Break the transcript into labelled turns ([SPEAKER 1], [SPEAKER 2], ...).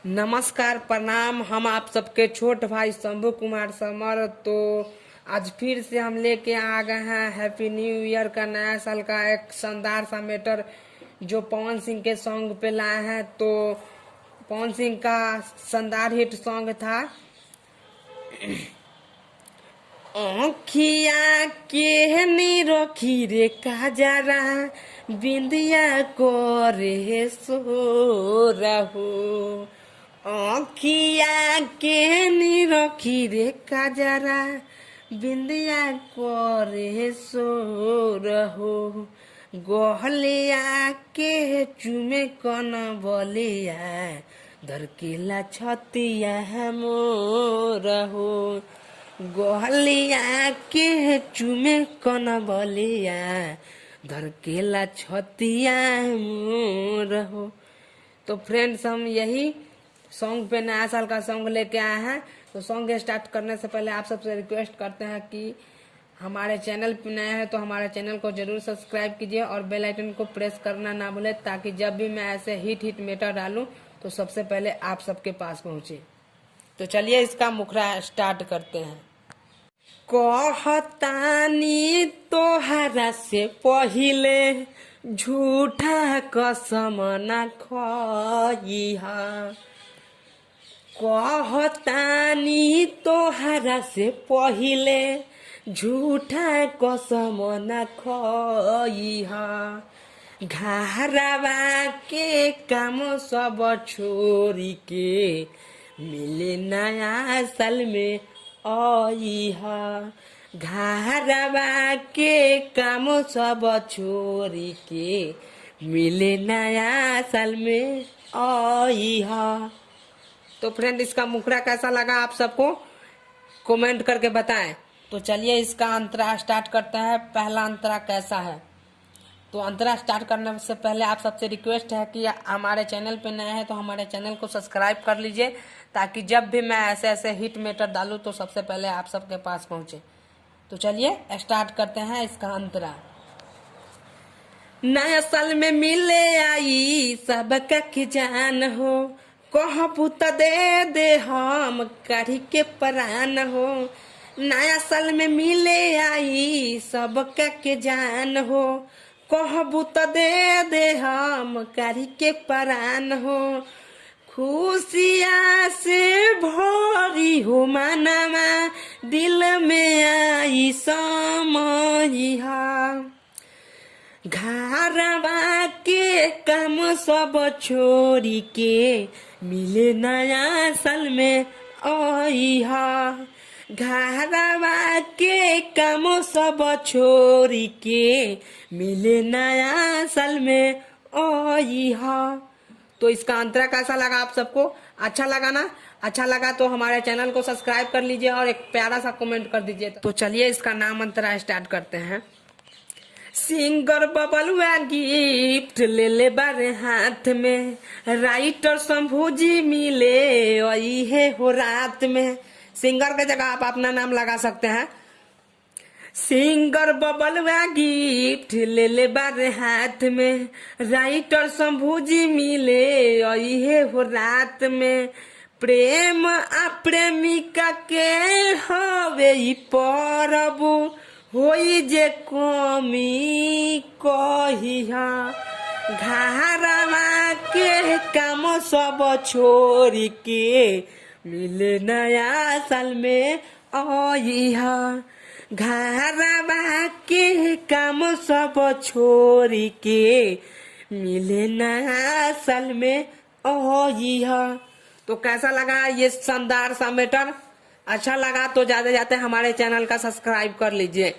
[SPEAKER 1] नमस्कार प्रणाम। हम आप सबके छोट भाई शंभू कुमार समर। तो आज फिर से हम लेके आ गए हैं हैप्पी न्यू ईयर का नया साल का एक शानदार सा मैटर जो पवन सिंह के सॉन्ग पे लाए हैं। तो पवन सिंह का शानदार हिट सॉन्ग था आँखिया के निरखी रे काजरा बिंदिया को रे सो रहो। आँखिया के निरखी रे काजरा बिंदिया को रे सो रहो। गोहलिया के चुमे कन बलिया धरकेला छतिया मोर हो। गोहलिया के चुमे कन बलिया धरकेला छतिया मोर हो। तो फ्रेंड्स, हम यही सॉन्ग पे नया साल का सॉन्ग लेके आए हैं। तो सॉन्ग स्टार्ट करने से पहले आप सबसे रिक्वेस्ट करते हैं कि हमारे चैनल पे नए हैं तो हमारे चैनल को जरूर सब्सक्राइब कीजिए और बेल आइकन को प्रेस करना ना भूलें, ताकि जब भी मैं ऐसे हिट मैटर डालूं तो सबसे पहले आप सबके पास पहुंचे। तो चलिए इसका मुखड़ा स्टार्ट करते हैं। कहतानी तोहरा से पहिले झूठा कसम न खइहा। कहतानी तोहरा से पहिले झूठा कसम न खइहा। घरवा के काम सब छोड़ी के मिले नया साल में आइहा। घरवा के काम सब छोड़ी के मिले नया साल में आइहा। तो फ्रेंड, इसका मुखड़ा कैसा लगा आप सबको कमेंट करके बताएं। तो चलिए इसका अंतरा स्टार्ट करते हैं। पहला अंतरा कैसा है। तो अंतरा स्टार्ट करने से पहले आप सबसे रिक्वेस्ट है कि हमारे चैनल पे नए हैं तो हमारे चैनल को सब्सक्राइब कर लीजिए, ताकि जब भी मैं ऐसे ऐसे हिट मैटर डालूं तो सबसे पहले आप सबके पास पहुंचे। तो चलिए स्टार्ट करते हैं इसका अंतरा। नया साल में मिले आई सबका के जान हो। कहबू त दे हम काढ़ी के परान हो। नया साल में मिले आई सबका के जान हो। कहबू त दे हम काढ़ी के परान हो। खुशिया से भरी हो मनवा दिल में आई समझिहा। घरवा के काम सब छोड़ी के मिले नया साल में आइहा। घरवा के काम सब छोड़ी के मिले नया साल में आइहा। तो इसका अंतरा कैसा लगा आप सबको? अच्छा लगा ना? अच्छा लगा तो हमारे चैनल को सब्सक्राइब कर लीजिए और एक प्यारा सा कमेंट कर दीजिए। तो चलिए इसका नाम अंतरा स्टार्ट करते हैं। सिंगर बबलुआ गिफ्ट ले ले बारे हाथ में। राइटर शंभू जी मिले आई है हो रात में। सिंगर के जगह आप अपना नाम लगा सकते हैं। सिंगर बबलुआ गिफ्ट ले ले बारे हाथ में। राइटर शंभू जी मिले आई है हो रात में। प्रेम आ प्रेमिका के हवे ई परब होई जे कमी कहिहा। घरवा के काम सब छोड़ी के मिले नया साल में आइहा। घरवा के काम सब छोड़ी के मिले नया साल में आइहा। तो कैसा लगा ये शानदार सा मैटर? अच्छा लगा तो जाते जाते हमारे चैनल का सब्सक्राइब कर लीजिए।